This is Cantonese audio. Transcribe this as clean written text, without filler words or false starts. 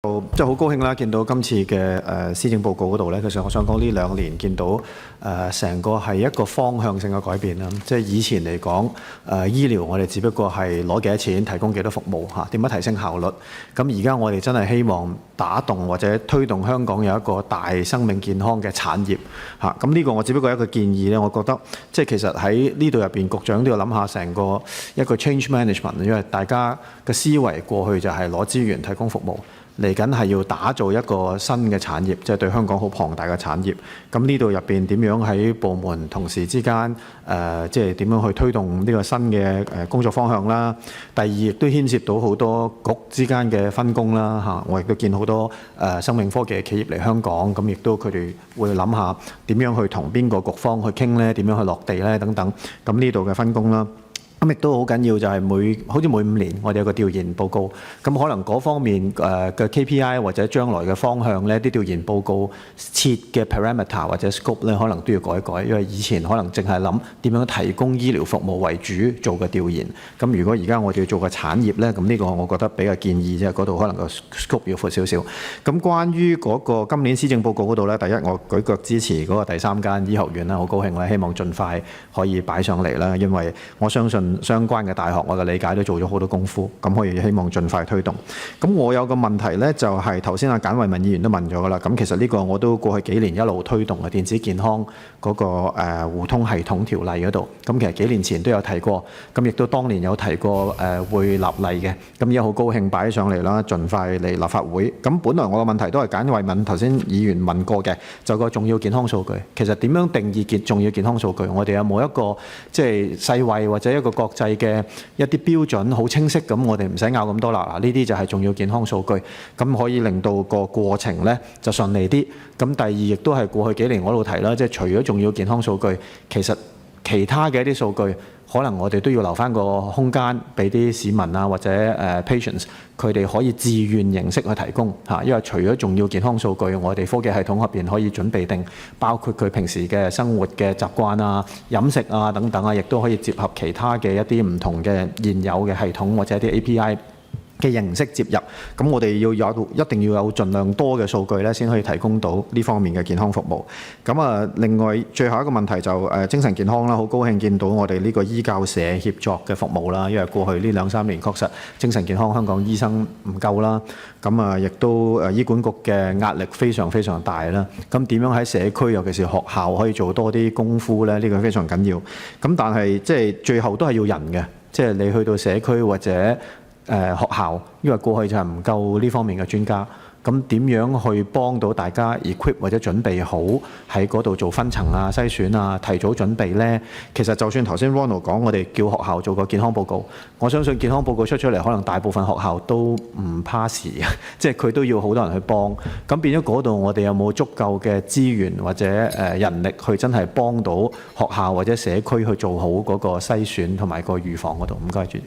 即係好高興啦，見到今次嘅施政報告嗰度咧，其實我想講呢2年見到成個係一個方向性嘅改變啦。即係以前嚟講，醫療我哋只不過係攞幾多錢，提供幾多服務嚇，點樣提升效率。咁而家我哋真係希望打動或者推動香港有一個大生命健康嘅產業嚇。咁呢個我只不過係一個建議咧，我覺得即係其實喺呢度入邊，局長都要諗下成個一個 change management， 因為大家嘅思維過去就係攞資源提供服務。嚟緊係要打造一個新嘅產業，即係對香港好龐大嘅產業。咁呢度入邊點樣喺部門同事之間，即係點樣去推動呢個新嘅工作方向啦。第二亦都牽涉到好多局之間嘅分工啦嚇。我亦都見好多生命科技嘅企業嚟香港，咁亦都佢哋會諗下點樣去同邊個局方去傾咧，點樣去落地咧等等。咁呢度嘅分工啦。咁亦都好緊要就係好似每5年我哋有個調研報告，咁可能嗰方面嘅 KPI 或者將來嘅方向咧，啲調研報告設嘅 parameter 或者 scope 咧，可能都要改一改，因為以前可能淨係諗點樣提供醫療服務為主做個調研，咁如果而家我哋要做個產業咧，咁呢個我覺得比較建議啫，嗰度可能個 scope 要闊少少。咁關於嗰個今年施政報告嗰度咧，第一我舉腳支持嗰個第3間醫學院啦，好高興啦，希望盡快可以擺上嚟啦，因為我相信相關嘅大學，我嘅理解都做咗好多功夫，咁可以希望盡快推動。咁我有個問題呢，就係頭先阿簡慧敏議員都問咗㗎啦。咁其實呢個我都過去幾年一路推動嘅電子健康嗰個互通系統條例嗰度。咁其實幾年前都有提過，咁亦都當年有提過會立例嘅。咁而家好高興擺上嚟啦，盡快嚟立法會。咁本來我嘅問題都係簡慧敏頭先議員問過嘅，就個重要健康數據。其實點樣定義重要健康數據？我哋有冇一個即係世衛或者一個國際嘅一啲標準好清晰，咁我哋唔使拗咁多啦。嗱，呢啲就係重要健康數據，咁可以令到個過程呢就順利啲。咁第二亦都係過去幾年我都提啦，即係除咗重要健康數據，其實其他嘅一啲數據，可能我哋都要留翻個空間俾啲市民啊或者patients，佢哋可以自願形式去提供嚇。因為除咗重要健康數據，我哋科技系統入邊可以準備定，包括佢平時嘅生活嘅習慣啊、飲食啊等等啊，亦都可以結合其他嘅一啲唔同嘅現有嘅系統或者一啲 API嘅形式接入，咁我哋一定要有盡量多嘅數據咧，先可以提供到呢方面嘅健康服務。咁啊，另外最後一個問題就精神健康啦，好高興見到我哋呢個醫教社協作嘅服務啦，因為過去呢2-3年確實精神健康香港醫生唔夠啦，咁啊亦都醫管局嘅壓力非常非常大啦。咁點樣喺社區尤其是學校可以做多啲功夫咧？呢個非常緊要。咁但係即係最後都係要人嘅，即係你去到社區或者學校，因為過去就係唔夠呢方面嘅專家，咁點樣去幫到大家 equip 或者準備好喺嗰度做分層啊、篩選啊、提早準備呢？其實就算頭先 Ronald 講，我哋叫學校做個健康報告，我相信健康報告出嚟，可能大部分學校都唔 pass 嘅，即係佢都要好多人去幫。咁變咗嗰度，我哋有冇足夠嘅資源或者人力去真係幫到學校或者社區去做好嗰個篩選同埋個預防嗰度？唔該主席。